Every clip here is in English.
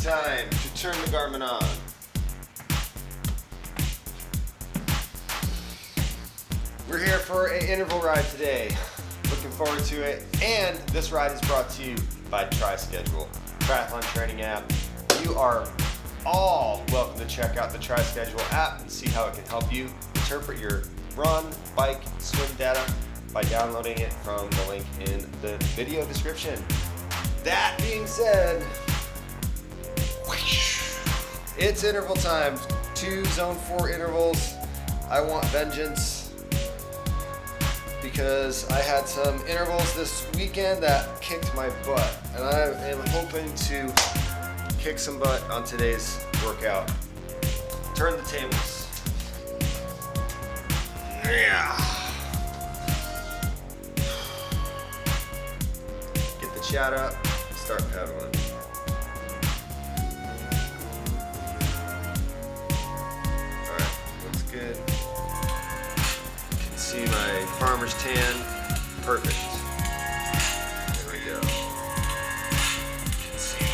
time to turn the Garmin on. We're here for an interval ride today. Looking forward to it. And this ride is brought to you by TriSchedule, triathlon training app. You are all welcome to check out the TriSchedule app and see how it can help you interpret your run, bike, swim data by downloading it from the link in the video description. That being said, it's interval time. 2 zone 4 intervals. I want vengeance because I had some intervals this weekend that kicked my butt, and I am hoping to kick some butt on today's workout. Turn the tables. Yeah. Get the chat up, start pedaling. Alright, looks good. You can see my farmer's tan. Perfect. There we go. You can see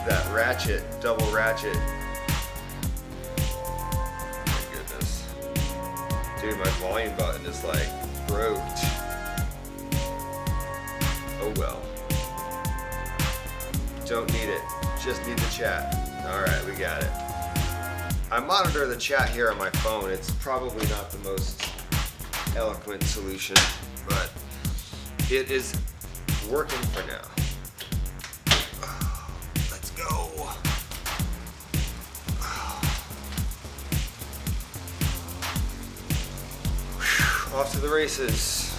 that ratchet, double ratchet. Dude, my volume button is like broke. Oh well. Don't need it. Just need the chat. Alright, we got it. I monitor the chat here on my phone. It's probably not the most eloquent solution, but it is working for now. Let's go. Off to the races.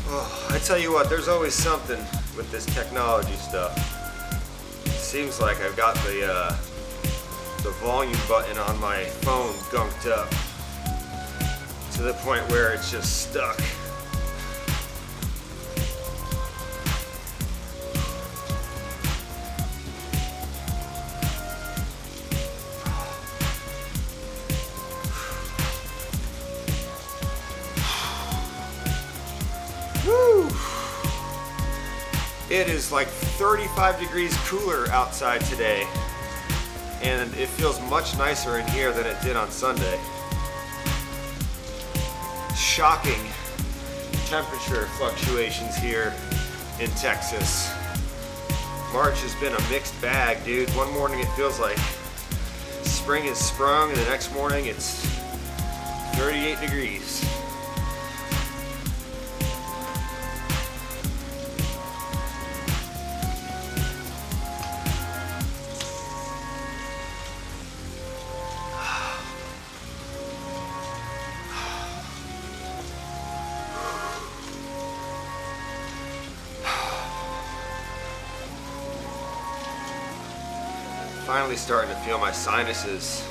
Oh, I tell you what, there's always something with this technology stuff. It seems like I've got the volume button on my phone gunked up to the point where it's just stuck. Woo! It is like 35 degrees cooler outside today. And it feels much nicer in here than it did on Sunday. Shocking temperature fluctuations here in Texas. March has been a mixed bag, dude. One morning it feels like spring is sprung, and the next morning it's 38 degrees. Finally starting to feel my sinuses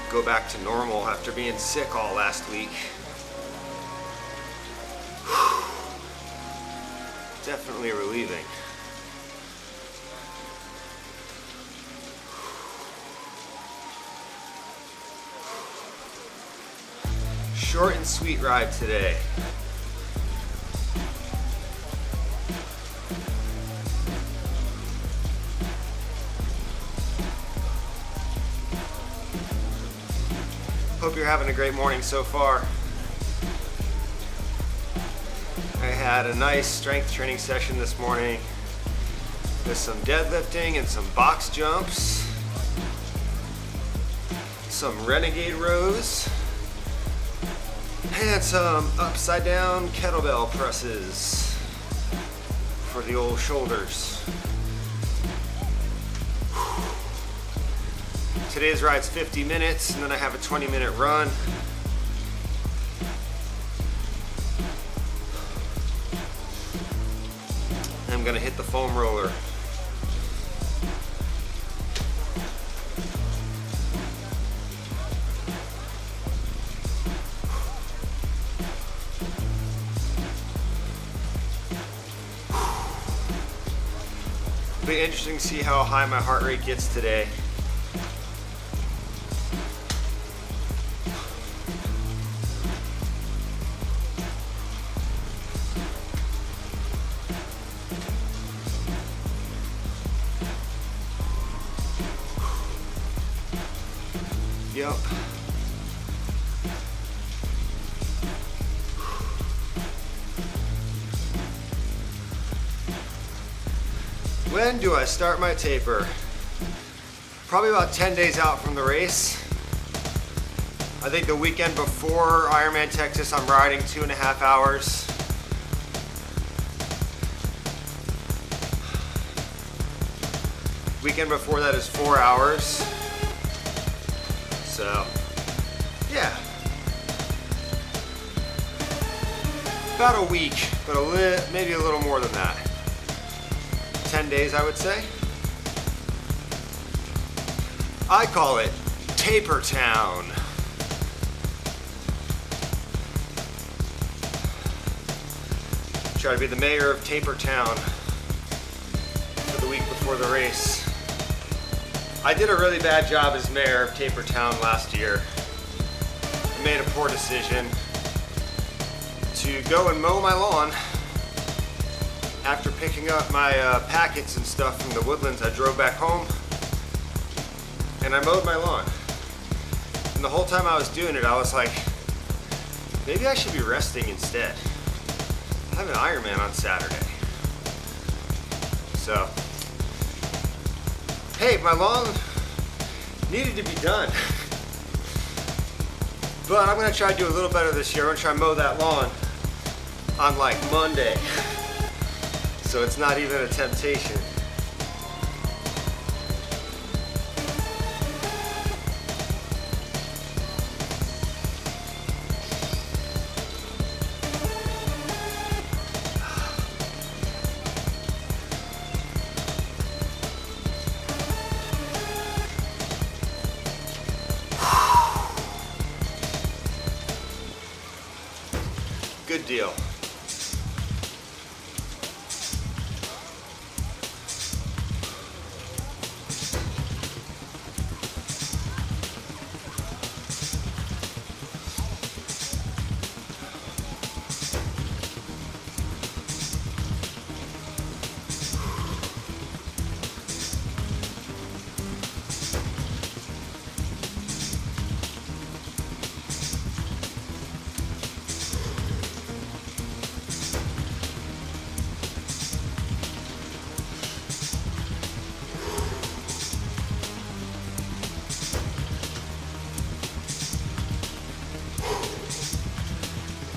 go back to normal after being sick all last week. Definitely relieving. Short and sweet ride today. Hope you're having a great morning so far. I had a nice strength training session this morning with some deadlifting and some box jumps, some renegade rows, and some upside down kettlebell presses for the old shoulders. Today's ride's 50 minutes, and then I have a 20-minute run. I'm gonna hit the foam roller. Be interesting to see how high my heart rate gets today. Yep. When do I start my taper? Probably about 10 days out from the race. I think the weekend before Ironman Texas, I'm riding 2.5 hours. Weekend before that is 4 hours. So, yeah. About a week, but maybe a little more than that. 10 days, I would say. I call it Taper Town. Try to be the mayor of Taper Town for the week before the race. I did a really bad job as mayor of Taper Town last year. I made a poor decision to go and mow my lawn. After picking up my packets and stuff from the Woodlands, I drove back home and I mowed my lawn. And the whole time I was doing it, I was like, maybe I should be resting instead. I have an Ironman on Saturday. So, hey, my lawn needed to be done. But I'm gonna try to do a little better this year. I'm gonna try to mow that lawn on like Monday. So it's not even a temptation. Good deal.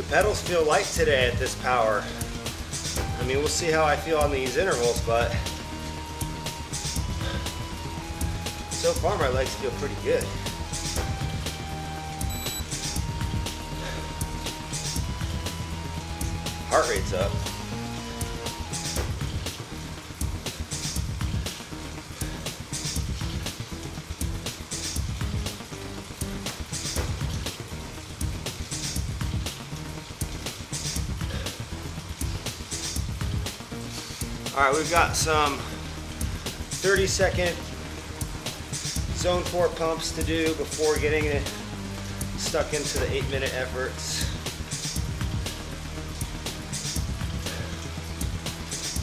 Pedals feel light today at this power. I mean, we'll see how I feel on these intervals, but so far my legs feel pretty good. Heart rate's up. All right, we've got some 30-second zone 4 pumps to do before getting it stuck into the 8-minute efforts.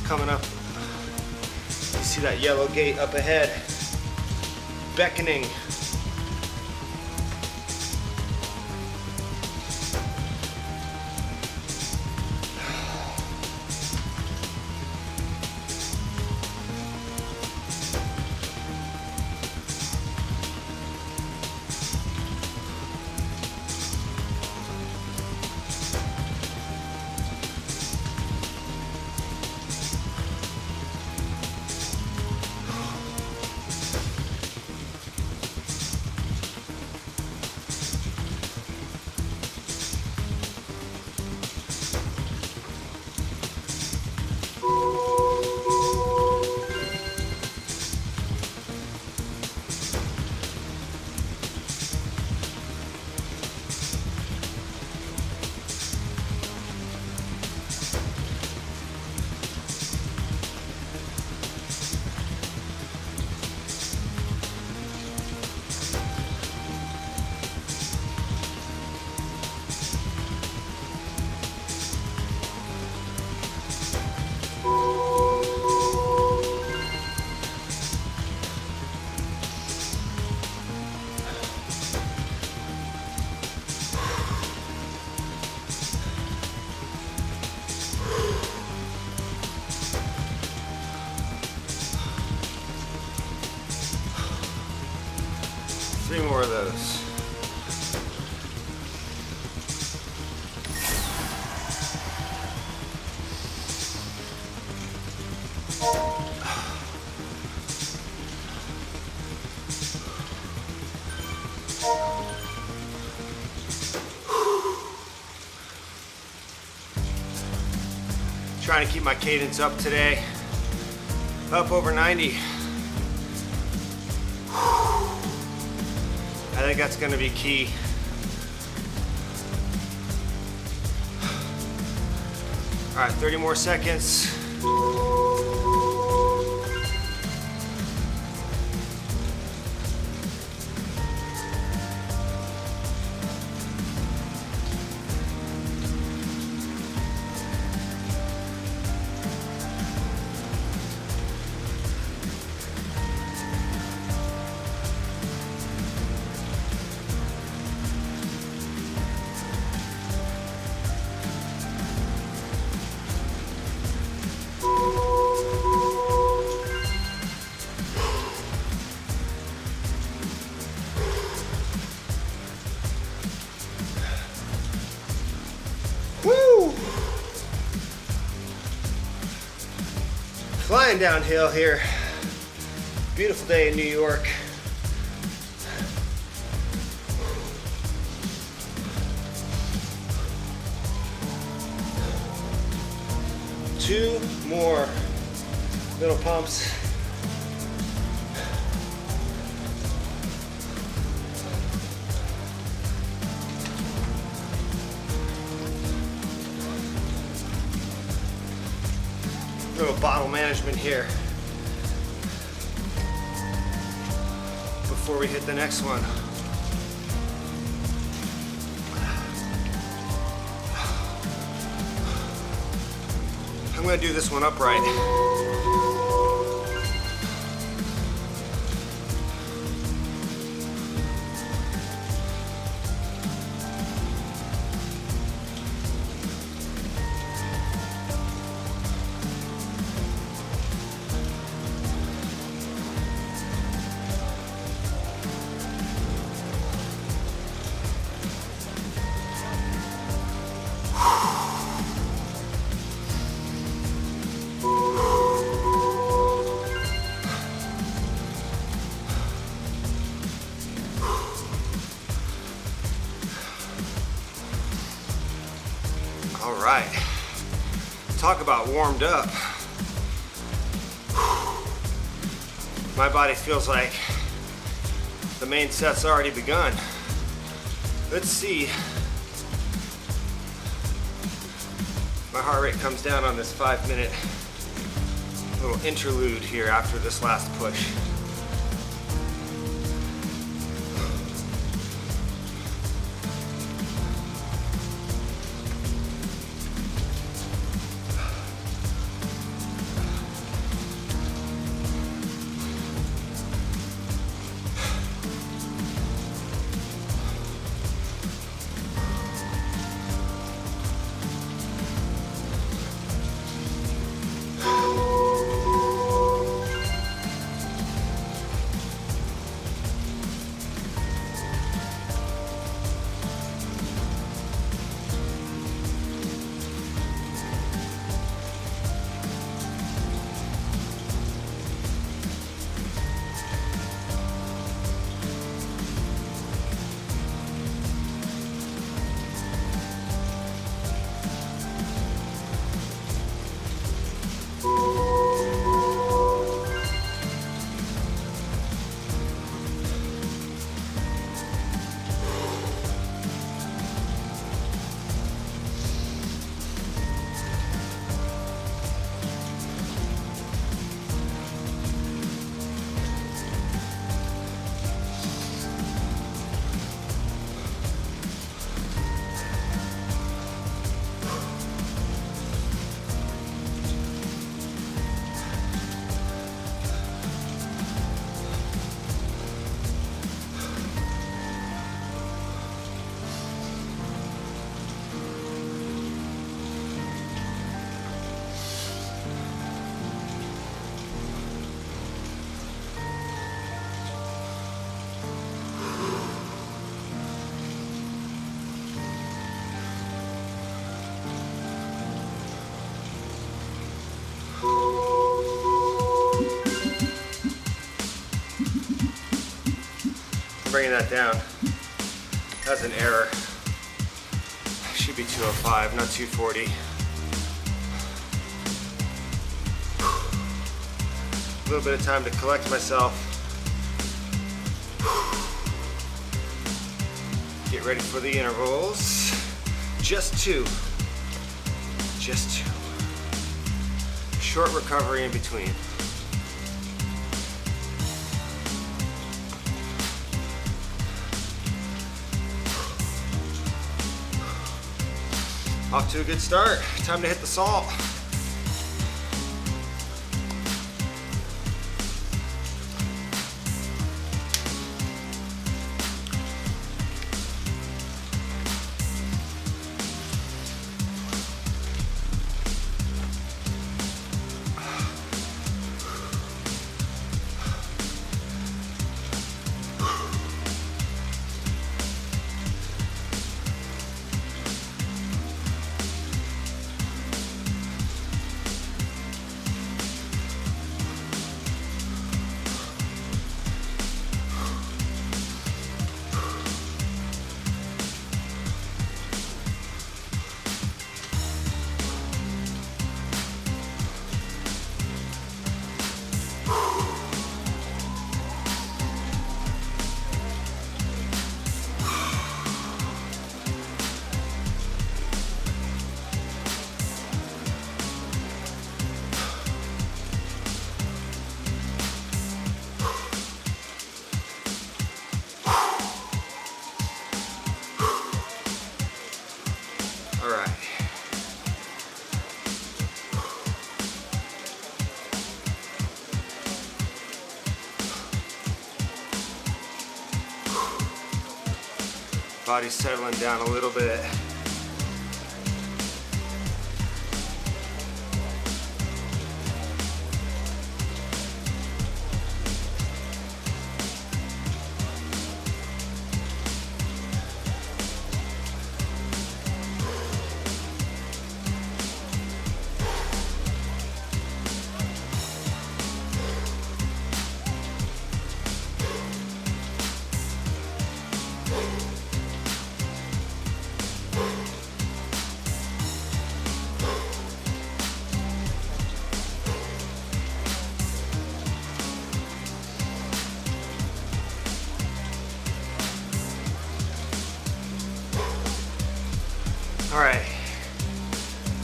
Coming up, you see that yellow gate up ahead, beckoning. 3 more of those. Trying to keep my cadence up today. Up over 90. I think that's going to be key. All right, 30 more seconds. Woo! Flying downhill here. Beautiful day in New York. Two more little pumps. Little bottle management here before we hit the next one. I'm going to do this one upright. All right, talk about warmed up. My body feels like the main set's already begun. Let's see. My heart rate comes down on this 5-minute little interlude here after this last push. bringing that down. That's an error. Should be 205, not 240. A little bit of time to collect myself. Get ready for the intervals. Just two. Just two. Short recovery in between. Off to a good start. Time to hit the salt. Body's settling down a little bit. All right,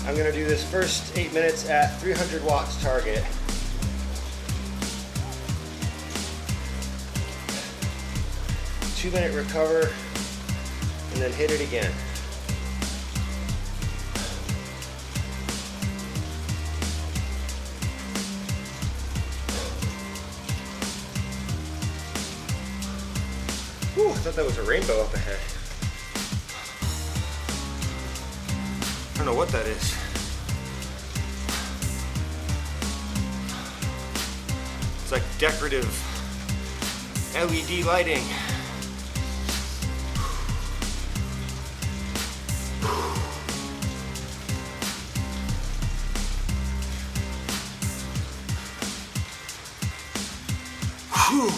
I'm gonna do this first 8 minutes at 300 watts target. Two-minute recover, and then hit it again. Whew, I thought that was a rainbow up ahead. I don't know what that is. It's like decorative LED lighting. Whew.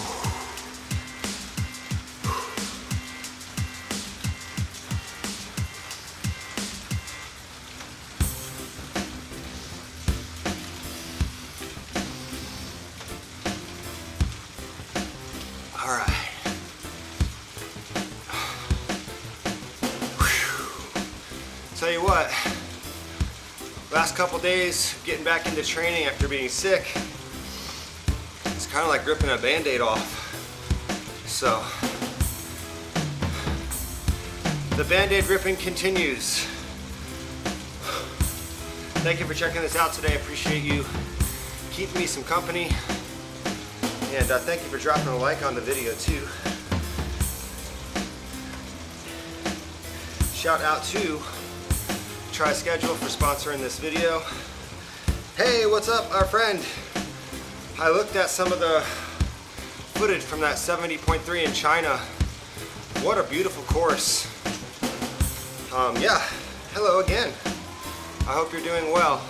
All right. Whew. Tell you what, last couple days getting back into training after being sick, it's kind of like ripping a Band-Aid off. So the Band-Aid ripping continues. Thank you for checking this out today. I appreciate you keeping me some company. And thank you for dropping a like on the video too. Shout out to TriSchedule for sponsoring this video. Hey, what's up, our friend? I looked at some of the footage from that 70.3 in China. What a beautiful course. Yeah, hello again. I hope you're doing well.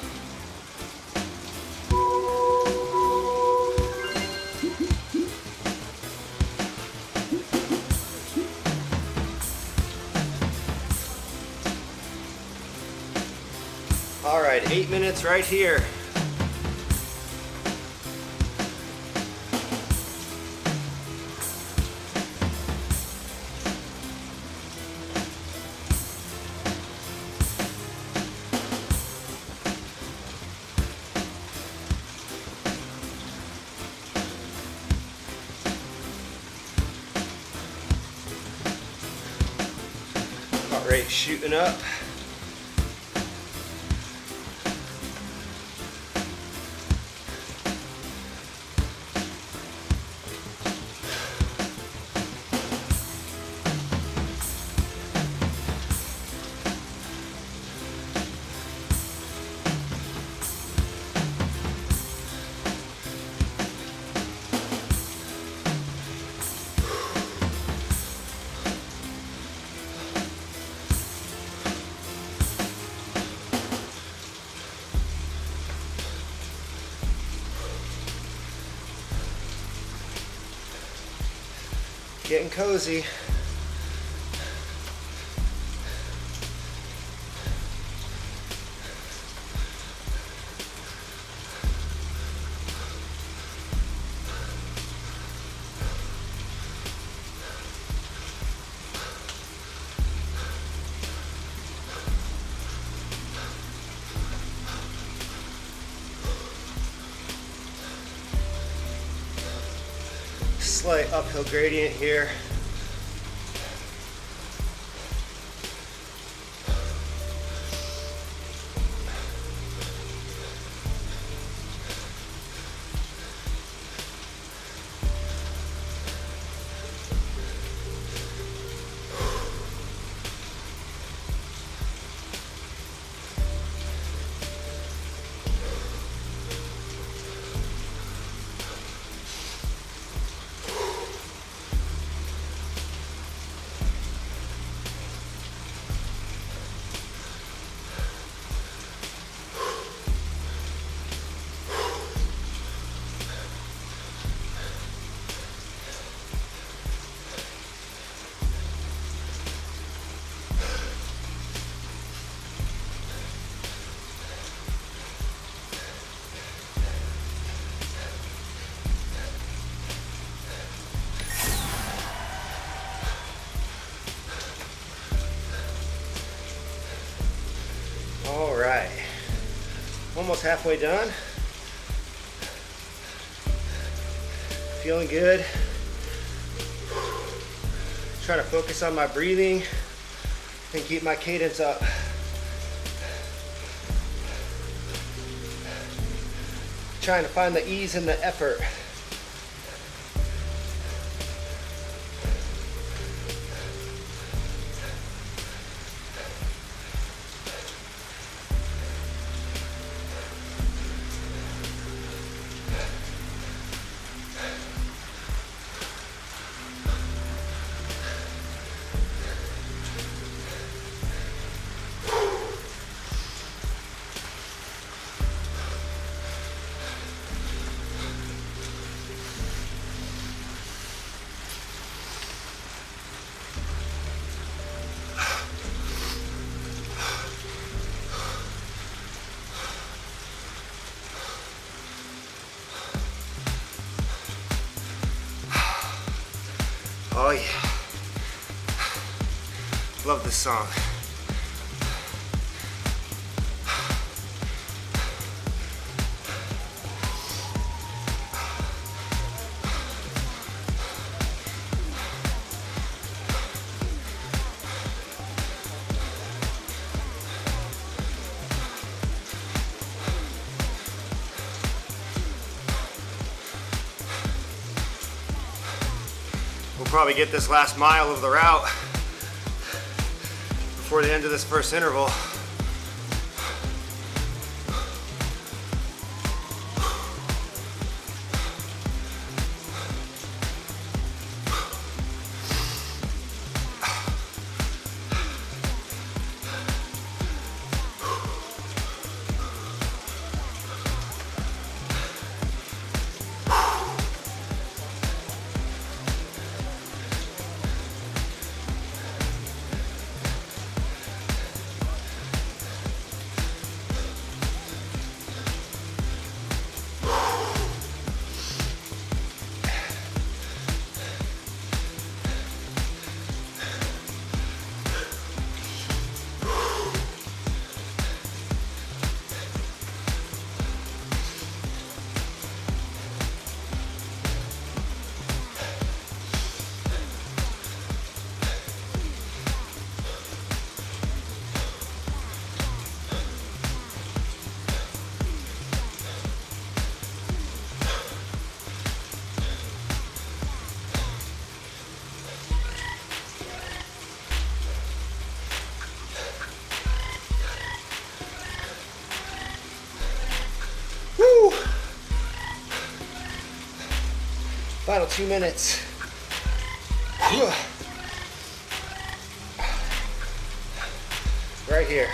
All right, 8 minutes right here. Heart rate shooting up. Getting cozy. Slight uphill gradient here. All right, almost halfway done. Feeling good. Trying to focus on my breathing and keep my cadence up. Trying to find the ease in the effort. Oh yeah, love this song. We'll probably get this last mile of the route before the end of this first interval. Final 2 minutes. Right here.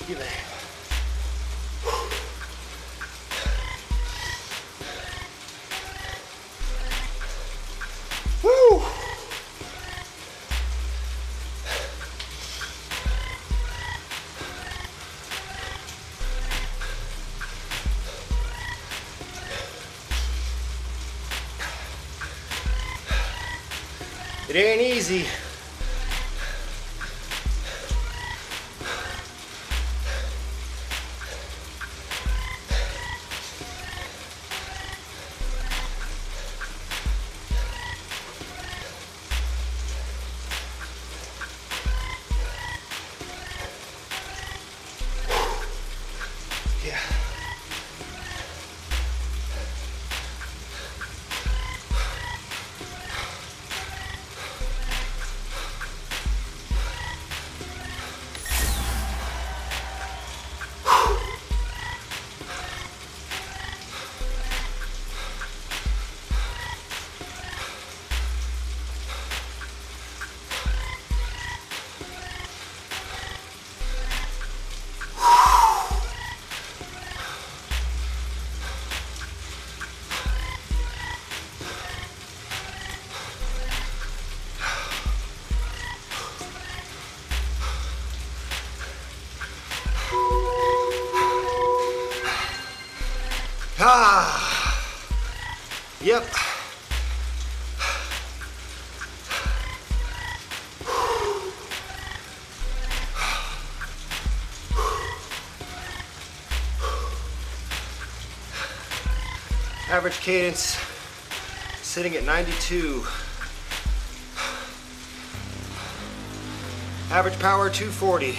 Give it. Woo! It ain't easy. Yeah. Ah, yep. Average cadence sitting at 92. Average power 240.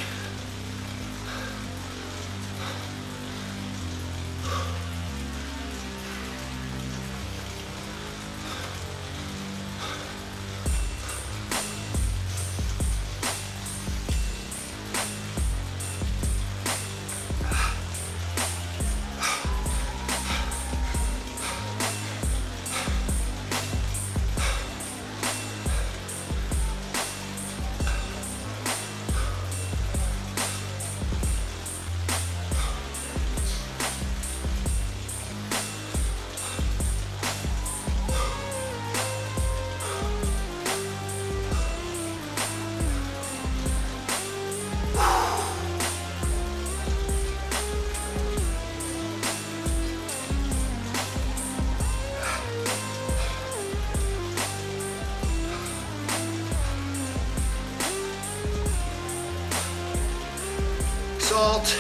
Salt.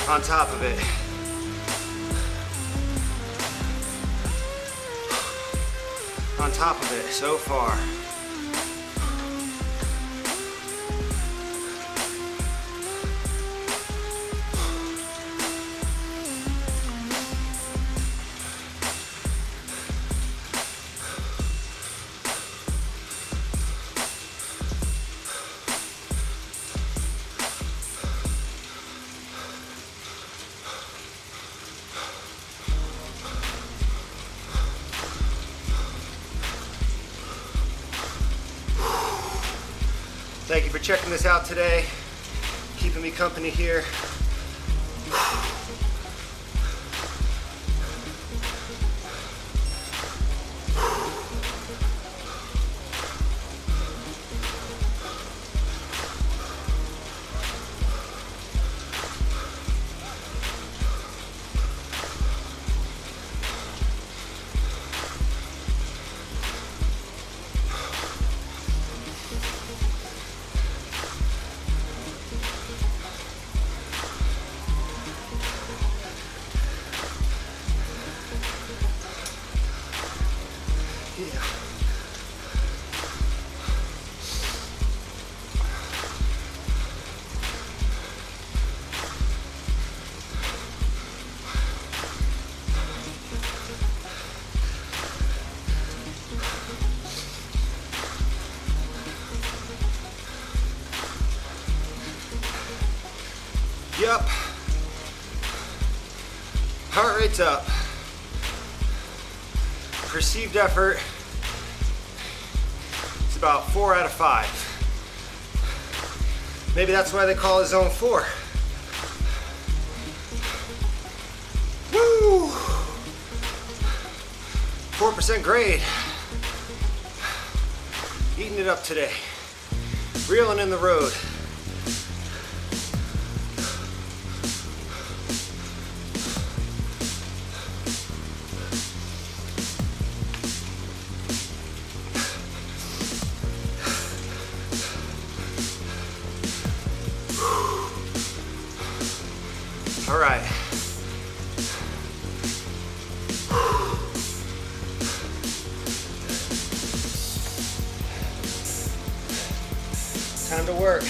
On top of it. On top of it so far. Thank you for checking this out today, keeping me company here. Yep. Heart rate's up. Perceived effort, it's about 4 out of 5. Maybe that's why they call it zone 4. Woo! 4% grade. Eating it up today. Reeling in the road. All right. Time to work.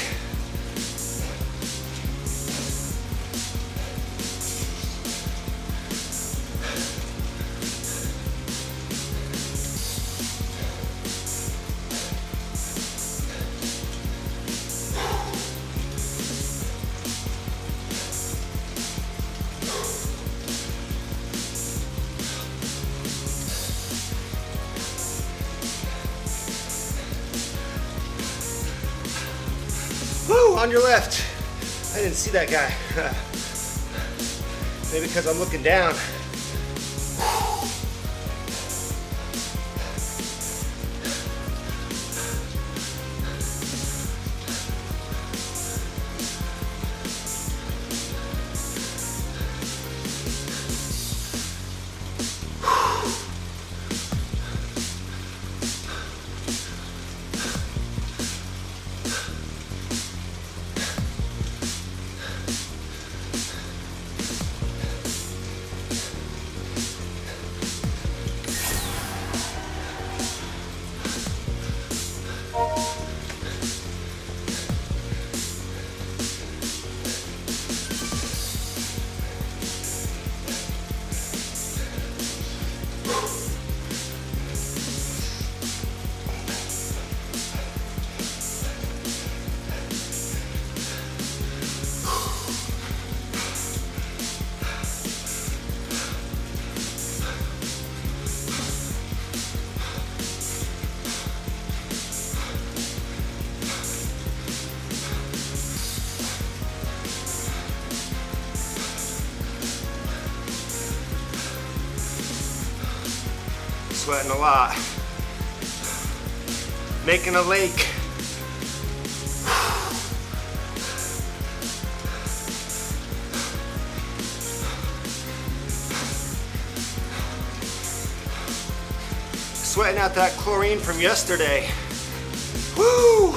Woo, on your left. I didn't see that guy. Maybe because I'm looking down. Sweating a lot. Making a lake. Sweating out that chlorine from yesterday. Woo!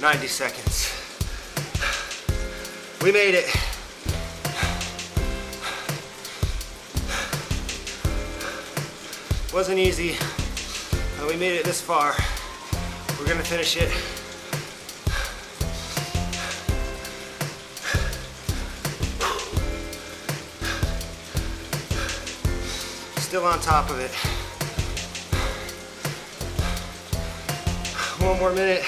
$90. We made it. Wasn't easy, but we made it this far. We're gonna finish it. Still on top of it. One more minute.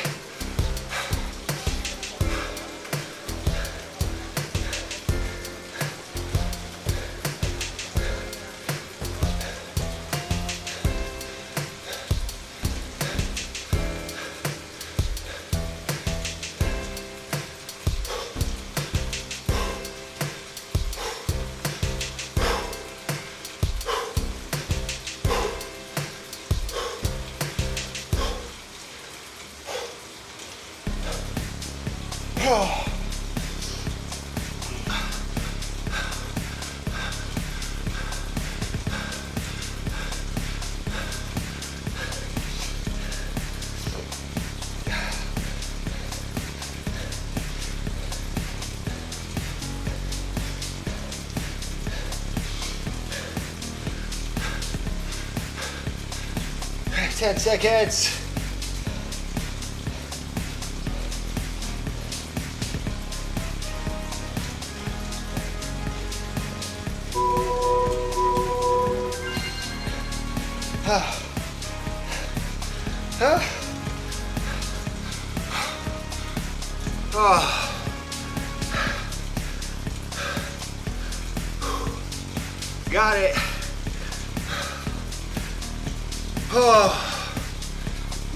Oh. Ten seconds. Oh. Got it. Oh,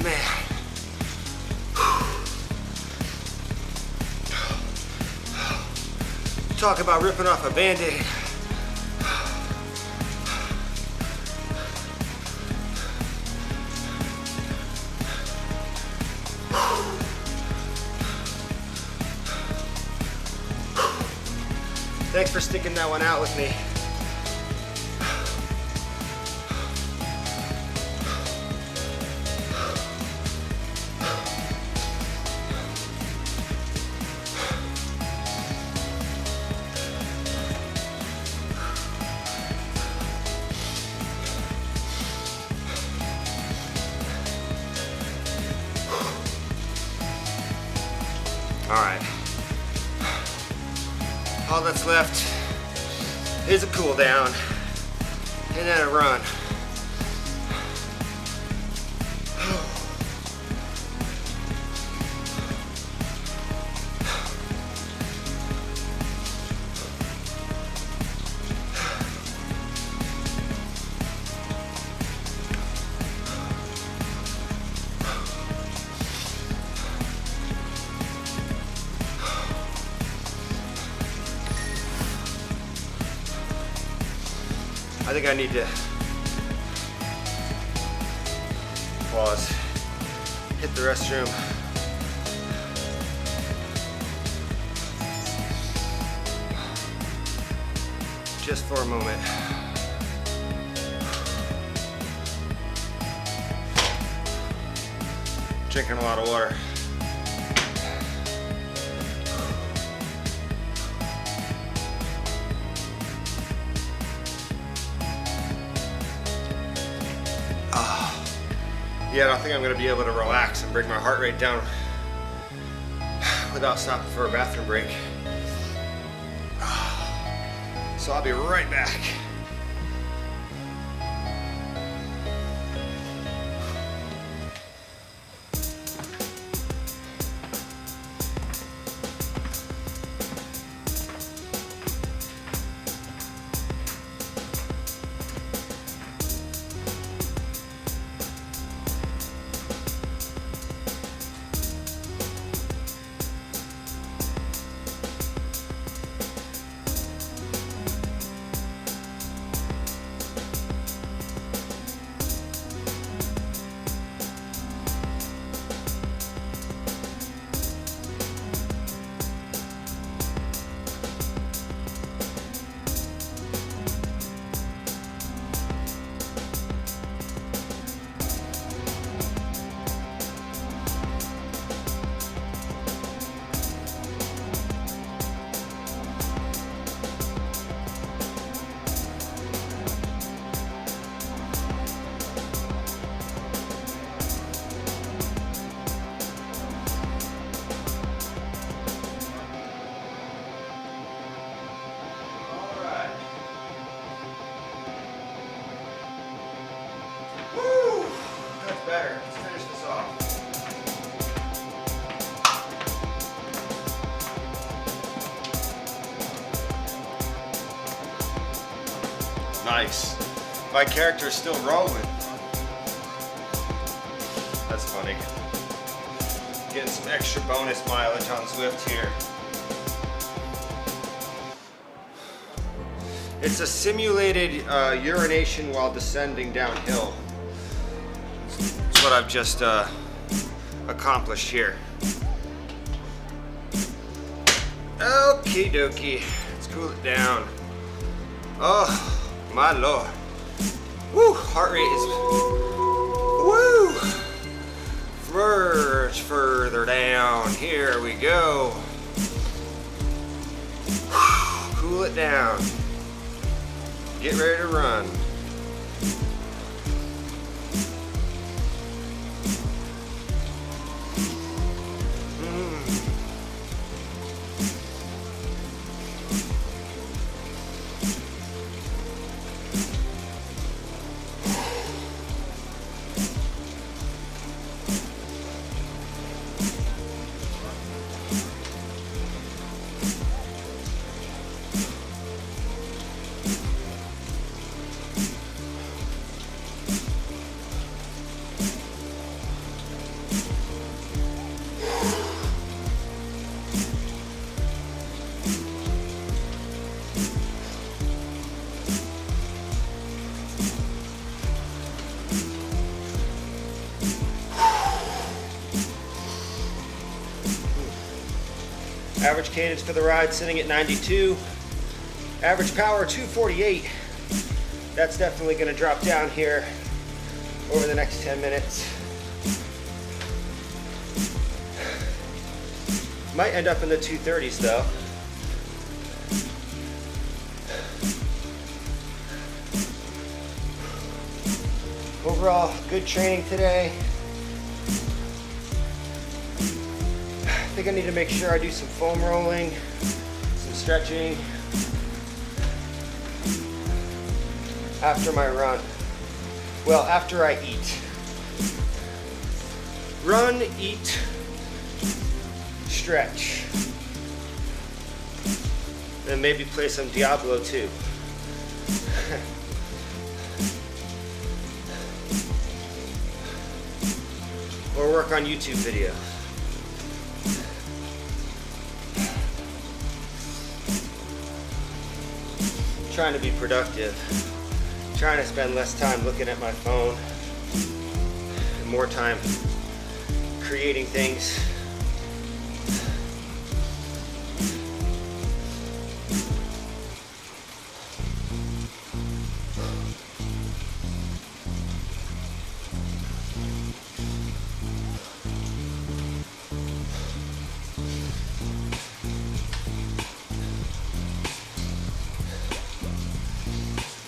man. Talk about ripping off a Band-Aid. Thanks for sticking that one out with me. All right. All that's left is a cool down and then a run. I think I need to pause, hit the restroom. Just for a moment. Drinking a lot of water. Yeah, I don't think I'm gonna be able to relax and bring my heart rate down without stopping for a bathroom break. So I'll be right back. better. Let's finish this off. Nice. My character is still rolling. That's funny. Getting some extra bonus mileage on Zwift here. It's a simulated urination while descending downhill. That's what I've just accomplished here. Okie dokie. Let's cool it down. Oh. My Lord. Woo, heart rate is, woo, much further down. Here we go. Cool it down. Get ready to run. Average cadence for the ride sitting at 92. Average power 248. That's definitely going to drop down here over the next 10 minutes. Might end up in the 230s though. Overall, good training today. I think I need to make sure I do some foam rolling, some stretching after my run. Well, after I eat. Run, eat, stretch. And maybe play some Diablo too. Or work on YouTube videos. Trying to be productive, trying to spend less time looking at my phone and more time creating things.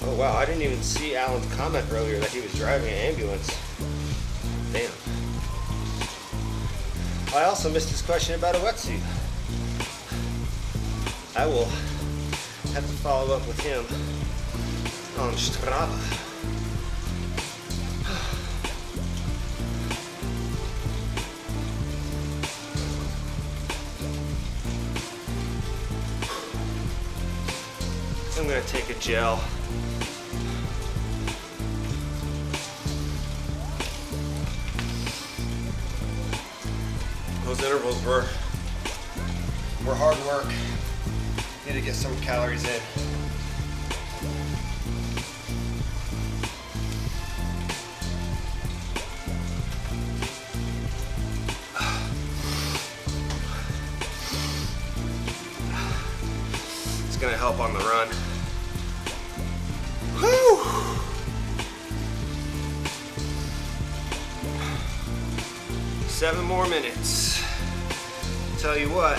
Oh wow, I didn't even see Alan's comment earlier that he was driving an ambulance. Damn. I also missed his question about a wetsuit. I will have to follow up with him on Strava. I'm gonna take a gel. Those intervals were hard work. Need to get some calories in. It's gonna help on the run. Whew. 7 more minutes. Tell you what,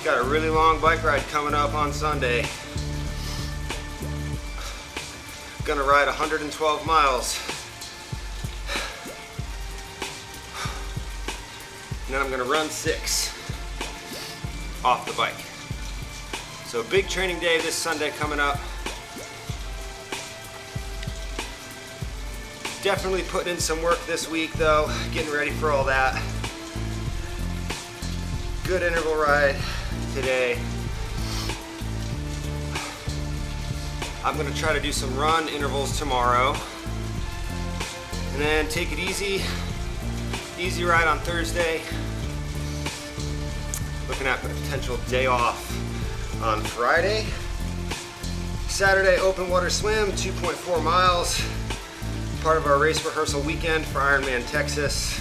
got a really long bike ride coming up on Sunday. Gonna ride 112 miles. And then I'm gonna run 6 off the bike. So big training day this Sunday coming up. Definitely putting in some work this week though, getting ready for all that. Good interval ride today. I'm gonna try to do some run intervals tomorrow. And then take it easy. Easy ride on Thursday. Looking at a potential day off on Friday. Saturday, open water swim, 2.4 miles. Part of our race rehearsal weekend for Ironman Texas.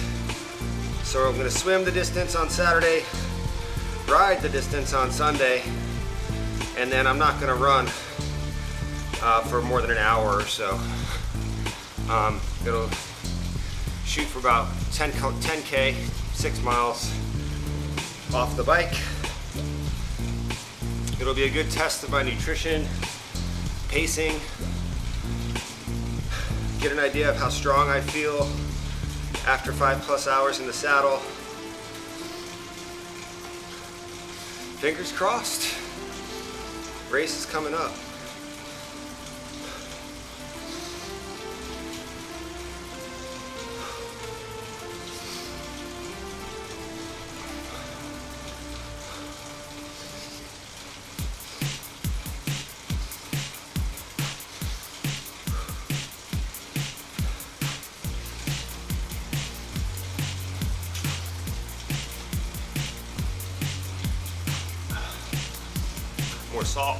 So I'm gonna swim the distance on Saturday, ride the distance on Sunday, and then I'm not gonna run for more than an hour or so. Gonna shoot for about 10K, 6 miles off the bike. It'll be a good test of my nutrition, pacing, get an idea of how strong I feel after 5+ hours in the saddle. Fingers crossed. Race is coming up. More salt.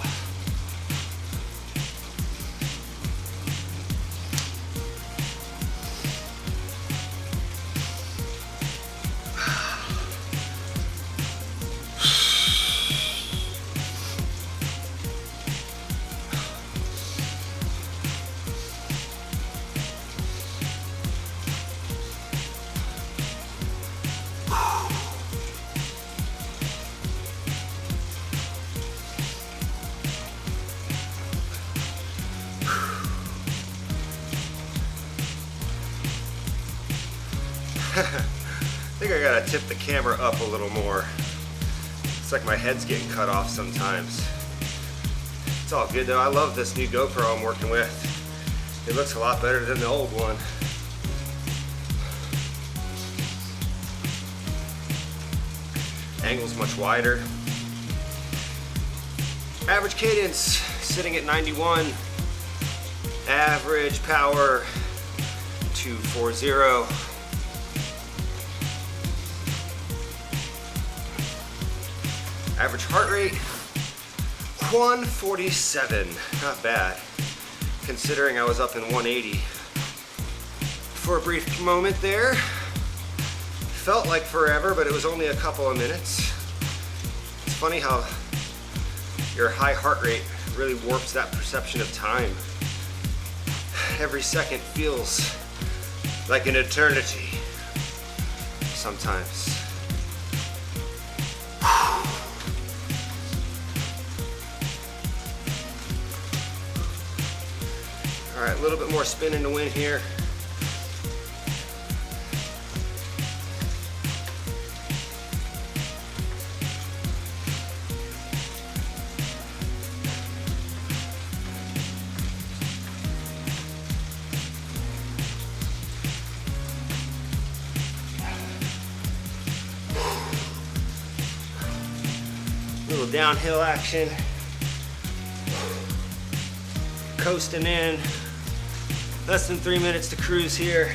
I think I gotta tip the camera up a little more. It's like my head's getting cut off sometimes. It's all good though. I love this new GoPro I'm working with. It looks a lot better than the old one. Angle's much wider. Average cadence sitting at 91. Average power 240. Average heart rate 147. Not bad, considering I was up in 180 for a brief moment there. Felt like forever, but it was only a couple of minutes. It's funny how your high heart rate really warps that perception of time. Every second feels like an eternity sometimes. All right, a little bit more spin in the wind here. Little downhill action. Coasting in. Less than 3 minutes to cruise here.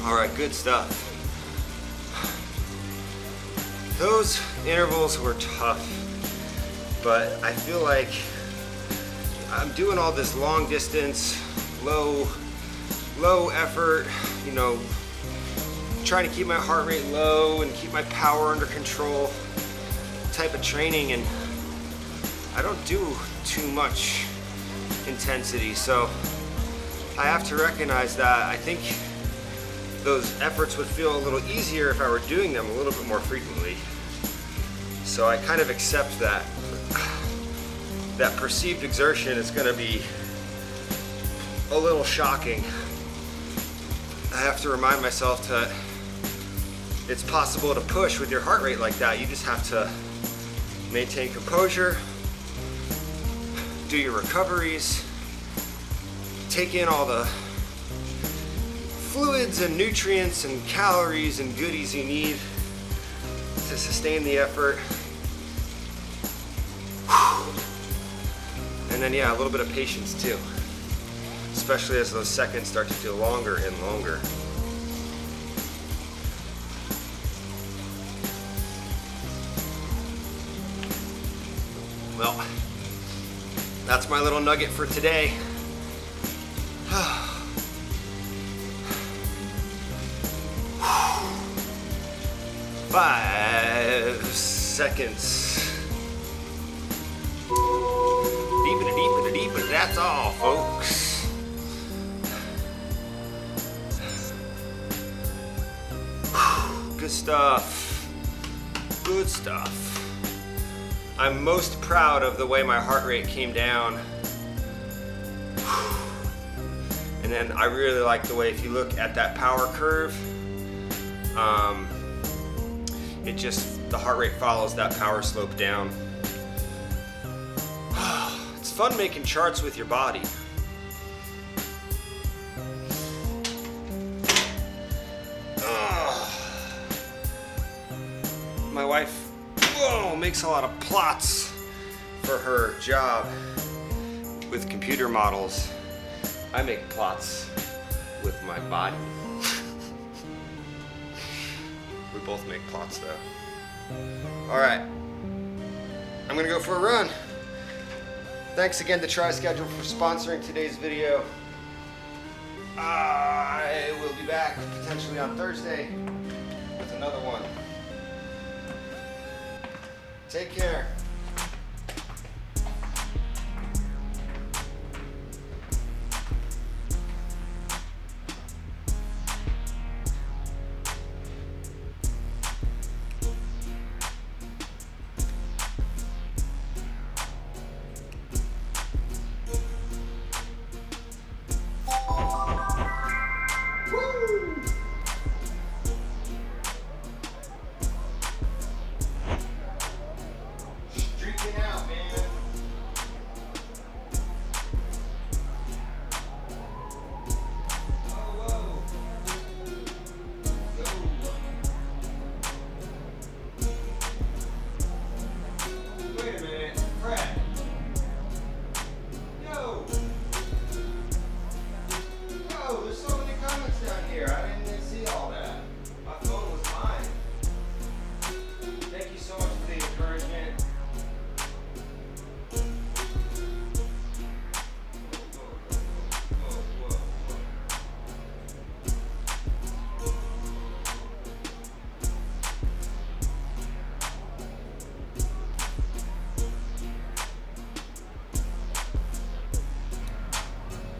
All right, good stuff. Those intervals were tough, but I feel like I'm doing all this long distance, low effort, you know, trying to keep my heart rate low and keep my power under control type of training, and I don't do too much intensity, so I have to recognize that I think those efforts would feel a little easier if I were doing them a little bit more frequently. So I kind of accept that perceived exertion is going to be a little shocking. I have to remind myself that it's possible to push with your heart rate like that. You just have to maintain composure, do your recoveries, take in all the fluids and nutrients and calories and goodies you need to sustain the effort. And then, yeah, a little bit of patience too, especially as those seconds start to feel longer and longer. Well, that's my little nugget for today. 5 seconds. Deep, that's all, folks. Good stuff. Good stuff. I'm most proud of the way my heart rate came down. And then I really like the way, if you look at that power curve, the heart rate follows that power slope down. It's fun making charts with your body. My wife, makes a lot of plots for her job with computer models. I make plots with my body. We both make plots though. All right, I'm gonna go for a run. Thanks again to TriSchedule for sponsoring today's video. I will be back potentially on Thursday with another one. Take care.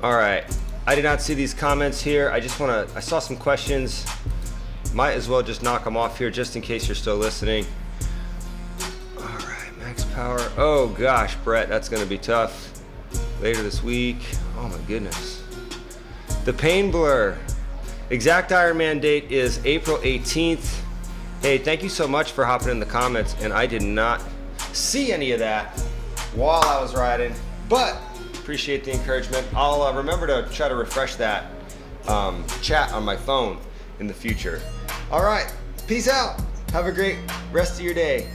All right, I did not see these comments here. I saw some questions. Might as well just knock them off here just in case you're still listening. All right, max power. Oh gosh, Brett, that's gonna be tough. Later this week, oh my goodness. The pain blur. Exact Ironman date is April 18th. Hey, thank you so much for hopping in the comments, and I did not see any of that while I was riding, but appreciate the encouragement. I'll remember to try to refresh that chat on my phone in the future. All right, peace out. Have a great rest of your day.